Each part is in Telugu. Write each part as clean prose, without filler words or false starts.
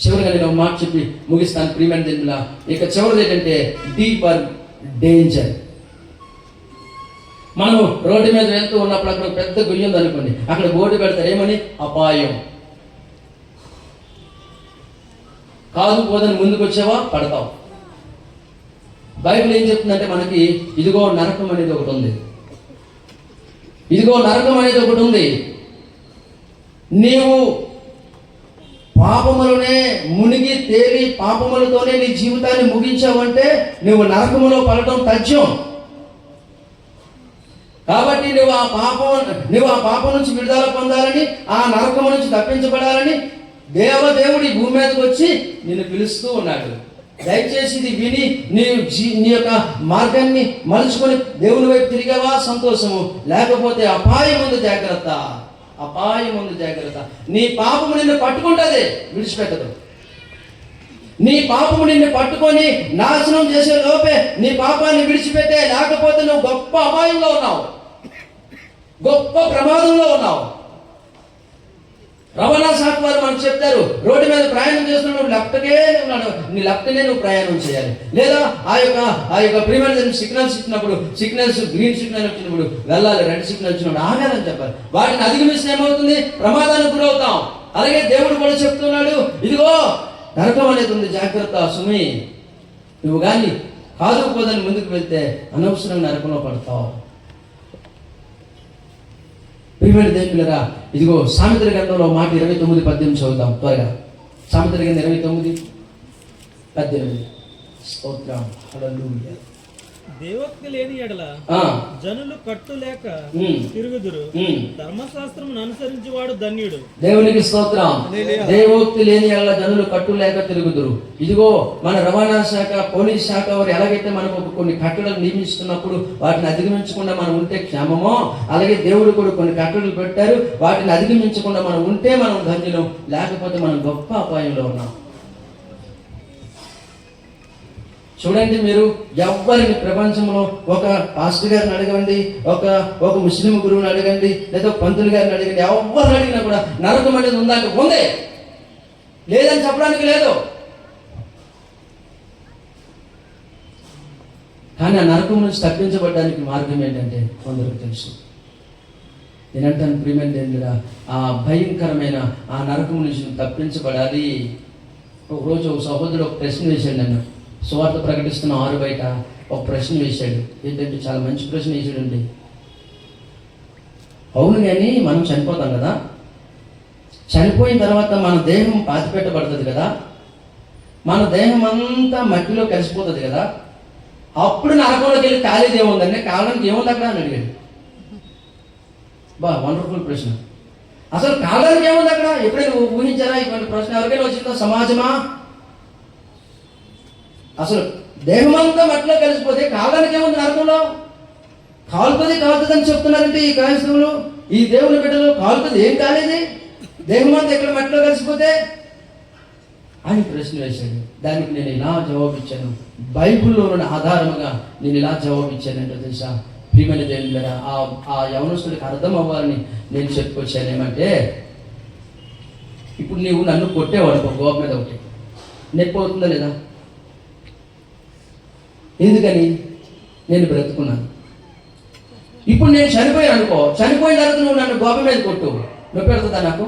చివరిగా నేను ఒక మాట చెప్పి ముగిస్తాను ప్రియమైన దేవుడా. ఇక చివరిది ఏంటంటే డీపర్ డేంజర్. మనం రోడ్డు మీద వెళ్తూ ఉన్నప్పుడు అక్కడ పెద్ద గుయ్యి ఉంది అనుకోండి, అక్కడ బోర్డు పెడతారు ఏమని, అపాయం. కాదు పోదని ముందుకు వచ్చావా పడతావు. బైబిల్ ఏం చెప్తుందంటే మనకి, ఇదిగో నరకం అనేది ఒకటి ఉంది, ఇదిగో నరకం అనేది ఒకటి ఉంది. నీవు పాపములనే మునిగి తేలి పాపములతోనే నీ జీవితాన్ని ముగించావంటే నువ్వు నరకములో పడటం తథ్యం. కాబట్టి నువ్వు ఆ పాపం నుంచి విడుదల పొందాలని, ఆ నరకము నుంచి తప్పించబడాలని దేవదేవుడి భూమి మీదకి వచ్చి నిన్ను పిలుస్తూ ఉన్నాడు. దయచేసి ఇది విని నీ యొక్క మార్గాన్ని మలుచుకొని దేవుని వైపు తిరిగావా సంతోషము, లేకపోతే అపాయం ఉంది జాగ్రత్త, అపాయం ఉంది జాగ్రత్త. నీ పాపము నిన్ను పట్టుకుంటుంది, విడిచిపెట్టదు. నీ పాపము నిన్ను పట్టుకొని నాశనం చేసే లోపే నీ పాపాన్ని విడిచిపెట్టే, లేకపోతే నువ్వు గొప్ప అపాయంలో ఉన్నావు, గొప్ప ప్రమాదంలో ఉన్నావు. రవాణా శాఖ వారు మనకు చెప్తారు, రోడ్డు మీద ప్రయాణం చేస్తున్నాడు, లెఫ్ట్కే ఉన్నాడు, నీ లెఫ్ట్నే నువ్వు ప్రయాణం చేయాలి. లేదా ఆ యొక్క ప్రీమియర్ సిగ్నల్స్ ఇచ్చినప్పుడు, సిగ్నల్స్ గ్రీన్ సిగ్నల్ వచ్చినప్పుడు వెళ్ళాలి, రెడ్ సిగ్నల్ వచ్చినప్పుడు ఆగాలని చెప్పాలి. వాటిని అధిగమిస్తే ఏమవుతుంది, ప్రమాదానికి గురవుతాం. అలాగే దేవుడు కూడా చెప్తున్నాడు, ఇదిగో నరకం అనేది ఉంది, జాగ్రత్త సుమి. నువ్వు కానీ కాదుకుపోదని ముందుకు వెళ్తే అనవసరంగా నరకంలో పడతావు. ప్రియమైన దేవునిరా, ఇదిగో సామెతల గ్రంథంలో మాట 29:18 చదువుతాం త్వరగా. సామెతల గ్రంథం 29:18. స్తోత్రం, హల్లెలూయా. దేవోక్తి లేని ఎడల జనులు కట్టు లేక తిరుగుదురు, ధర్మశాస్త్రమును అనుసరించి వాడు ధన్యుడు. దేవునికి స్తోత్రం. దేవోక్తి లేని ఎడల జనులు కట్టు లేక తిరుగుదురు. ఇదిగో మన రవాణా శాఖ, పోలీస్ శాఖ వారు ఎలాగైతే మనకు కొన్ని కట్టడలు నియమిస్తున్నప్పుడు వాటిని అధిగమించకుండా మనం ఉంటే క్షేమమో, అలాగే దేవుడు కూడా కొన్ని కట్టడలు పెట్టారు, వాటిని అధిగమించకుండా మనం ఉంటే మనం ధన్యులం, లేకపోతే మనం గొప్ప అపాయంలో ఉన్నాం. చూడండి, మీరు ఎవరిని ప్రపంచంలో ఒక పాస్టర్ గారిని అడగండి, ఒక ముస్లిం గురువుని అడగండి, లేదా పంతులు గారిని అడగండి, ఎవరిని అడిగినా కూడా నరకం అనేది ఉందంటే ఉందే, లేదని చెప్పడానికి లేదు. కానీ ఆ నరకం నుంచి తప్పించబడడానికి మార్గం ఏంటంటే కొందరికి తెలుసు. నేనంటాను ప్రియమైన దేవుడా, ఆ భయంకరమైన ఆ నరకం నుంచి తప్పించబడాలి. ఒకరోజు ఒక సహోదరుడు ఒక ప్రశ్న వేశాడు, నన్ను సువార్త ప్రకటిస్తున్న 6 బయట ఒక ప్రశ్న వేశాడు. ఏంటంటే చాలా మంచి ప్రశ్న వేసాడండి. అవును, కానీ మనం చనిపోతాం కదా, చనిపోయిన తర్వాత మన దేహం పాతిపెట్టబడుతుంది కదా, మన దేహం అంతా మట్టిలో కలిసిపోతుంది కదా, అప్పుడు నరకంలోకి వెళ్ళి ఖాళీది ఏముందండి, కాలానికి ఏముంది అక్కడ అని అడిగాడు. వండర్ఫుల్ ప్రశ్న. అసలు కాలానికి ఏముంది అక్కడ? ఎప్పుడైనా ఊహించారా ఇటువంటి ప్రశ్న? ఎవరికైనా వచ్చిందో సమాజమా? అసలు దేహమంతా మట్టిలో కలిసిపోతే కాలానికి ఏముంది నరకంలో? కాలుతుంది అని చెప్తున్నారంటే ఈ క్రైస్తవులు, ఈ దేవుని బిడ్డలు, కాలుతుంది ఏం కాలేది, దేహమంతా ఎక్కడ మట్టిలో కలిసిపోతే అని ప్రశ్న వేశాడు. దానికి నేను ఇలా జవాబిచ్చాను, బైబిల్లోని ఆధారముగా నేను ఇలా జవాబిచ్చానంటే తెలుసా ప్రియమైన దేవుని బిడ్డ, ఆ యవనస్తుడికి అర్థం అవ్వాలని నేను చెప్పుకొచ్చాను. ఏమంటే, ఇప్పుడు నీవు నన్ను కొట్టేవాడు గోప మీద ఒకటి, నొప్పి అవుతుందా లేదా? ఎందుకని? నేను బ్రతుకున్నాను. ఇప్పుడు నేను చనిపోయాను అనుకో, చనిపోయిన తర్వాత నువ్వు నన్ను గోప మీద కొట్టు, నొప్పి పెడుతుందా నాకు?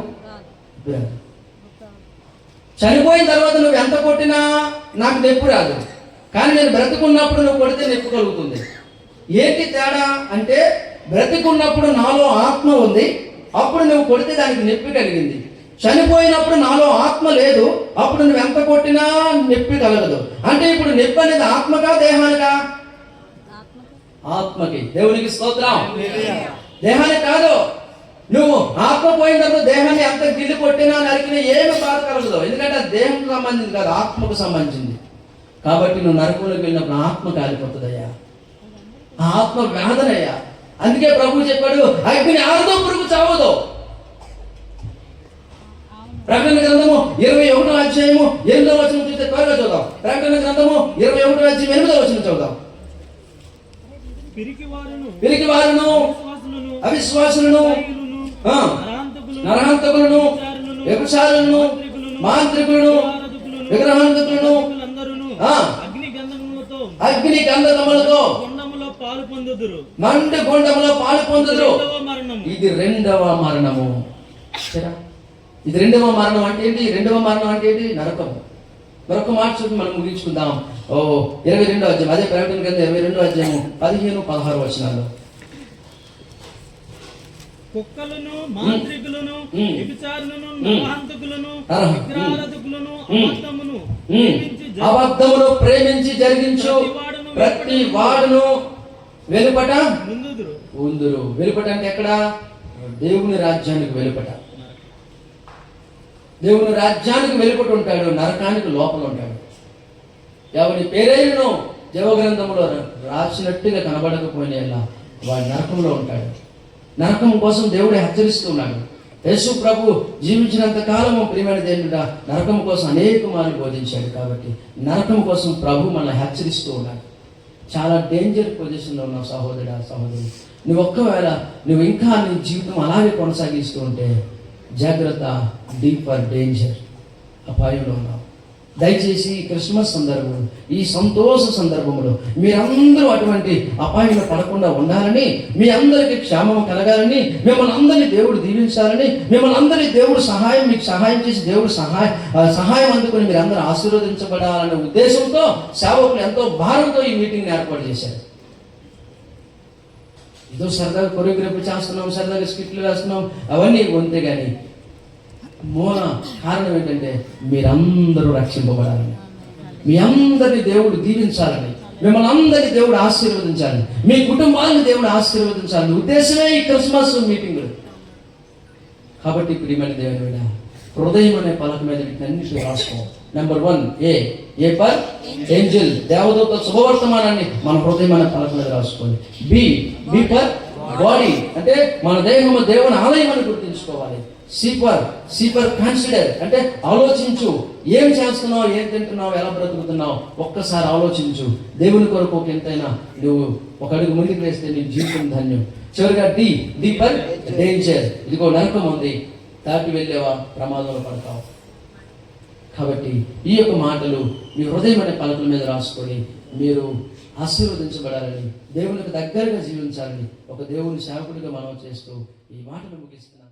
చనిపోయిన తర్వాత నువ్వు ఎంత కొట్టినా నాకు నొప్పి రాదు. కానీ నేను బ్రతుకున్నప్పుడు నువ్వు కొడితే నొప్పి కలుగుతుంది. ఏంటి తేడా అంటే, బ్రతికున్నప్పుడు నాలో ఆత్మ ఉంది, అప్పుడు నువ్వు కొడితే దానికి నొప్పి కలిగింది. చనిపోయినప్పుడు నాలో ఆత్మ లేదు, అప్పుడు నువ్వు ఎంత కొట్టినా నొప్పి కలగదు. అంటే ఇప్పుడు నొప్పి అనేది ఆత్మకా దేహానికా? ఆత్మకి. దేవునికి స్తోత్రం. దేహానికి కాదు. నువ్వు ఆత్మ పోయిన తర్వాత దేహాన్ని ఎంత గిల్లి కొట్టినా నరికినా ఏమి బాధ కలగదు, ఎందుకంటే అది దేహంకు సంబంధించింది కాదు, ఆత్మకు సంబంధించింది. కాబట్టి నువ్వు నరకంలోకి వెళ్ళినప్పుడు ఆత్మ కాలిపోతుందయ్యా, ఆత్మ వేదనయ్యా. అందుకే ప్రభు చెప్పాడు, అగ్ని ఆరదో పురుగు చావదు. ప్రకటన గ్రంథము 21వ అధ్యాయము 8వ వచనం చూస్తే త్వరగా చూద్దాం. ప్రకటన గ్రంథము 21వ అధ్యాయం 8వ వచనం చూద్దాం. పిరికివారును, అవిశ్వాసులను, నరహంతకులను, వ్యభిచారులను, మాంత్రికులను, విగ్రహాంతకులను ఆ. అగ్ని గంధములతో అగ్ని గంధకములతో గుండములో పాలు పొందుదురు. మండు గుండములో పాలు పొందుదురు. రెండవ మరణము. ఇది రెండవ మరణము. సరే, ఇది రెండవ మరణం అంటే ఏంటి? రెండవ మరణం అంటే ఏంటి? నరకం. మరొక మాట చూపి మనం ముగించుకుందాం. 22వ అధ్యాయం, అదే ప్రకటన గ్రంథం 22వ అధ్యాయం 15-16 వచనాలు. కుక్కలను, మాంత్రికులను, వ్యభిచారులను, నరహంతకులను, విగ్రహారాధకులను, అబద్ధమును ప్రేమించి జరిగించు ప్రతి వాడును వెలుపట ఉందురు. వెలుపట అంటే ఎక్కడ? దేవుని రాజ్యానికి వెలుపట. దేవుని రాజ్యానికి వెలుపట ఉంటాడు, నరకానికి లోపల ఉంటాడు. ఎవరి పేరైనను జీవగ్రంథంలో రాసినట్టుగా కనబడకపోయినా వాడి నరకంలో ఉంటాడు. నరకం కోసం దేవుడు హెచ్చరిస్తున్నాడు. యేసు ప్రభు జీవించినంత కాలము ప్రియమైన దేవుడా నరకం కోసం అనేక మార్లు బోధించాడు. కాబట్టి నరకం కోసం ప్రభు మనల్ని హెచ్చరిస్తూ ఉన్నాడు. చాలా డేంజర్ పొజిషన్లో ఉన్నావు సహోదరుడా, సహోదరి. నువ్వు ఒక్కవేళ నువ్వు ఇంకా నీ జీవితం అలాగే కొనసాగిస్తూ ఉంటే జాగ్రత్త, డీపర్ డేంజర్, అపాయంలో ఉన్నావు. దయచేసి ఈ క్రిస్మస్ సందర్భం, ఈ సంతోష సందర్భంలో మీరందరూ అటువంటి అపాయంలో పడకుండా ఉండాలని, మీ అందరికీ క్షేమం కలగాలని, మిమ్మల్ని అందరినీ దేవుడు దీవించాలని, మిమ్మల్ని అందరినీ దేవుడు మీకు సహాయం చేసి దేవుడు సహాయం అందుకొని మీరు అందరూ ఆశీర్వదించబడాలనే ఉద్దేశంతో సేవకులు ఎంతో భారంతో ఈ మీటింగ్ని ఏర్పాటు చేశారు. ఏదో సరదాగా కొరియోగ్రఫీ చేస్తున్నాం, సరదాగా స్కిట్లు వేస్తున్నాం, అవన్నీ అంతే. కానీ మూల కారణం ఏంటంటే మీరందరూ రక్షింపబడాలని, మీ అందరినీ దేవుడు దీవించాలని, మిమ్మల్ని అందరినీ దేవుడు ఆశీర్వదించాలని, మీ కుటుంబాలను దేవుడు ఆశీర్వదించాలని ఉద్దేశమే ఈ క్రిస్మస్ మీటింగులు. కాబట్టి ప్రియమైన దేవుని హృదయం అనే పలక మీద వీటన్నిటిని రాసుకో. నెంబర్ 1 ఏ ఫర్ ఏంజల్, దేవదూత శుభవర్తమానాన్ని మన హృదయం అనే పలక మీద రాసుకోవాలి. బి ఫర్ బాడీ, అంటే మన దేహము దేవుని ఆలయం అని గుర్తుంచుకోవాలి. సి ఫర్ కన్సిడర్, అంటే ఆలోచించు. ఏం చేస్తున్నావు, ఏం తింటున్నావు, ఎలా బ్రతుకుతున్నావు ఒక్కసారి ఆలోచించు. దేవుని కొరకు ఒక ఎంతైనా నువ్వు ఒక అడుగు ముందుకు వేస్తే నీ జీవితం ధన్యం. చివరిగా డి ఫర్ డేంజర్, ఇదిగో నరకం ఉంది, దాటి వెళ్ళేవా ప్రమాదంలో పడతావు. కాబట్టి ఈ యొక్క మాటలు మీ హృదయం అనే పలకల మీద రాసుకొని మీరు ఆశీర్వదించబడాలని, దేవునికి దగ్గరగా జీవించాలని ఒక దేవుని సేవకుడిగా మనం చేస్తూ ఈ మాటలు ముగిస్తున్నాం.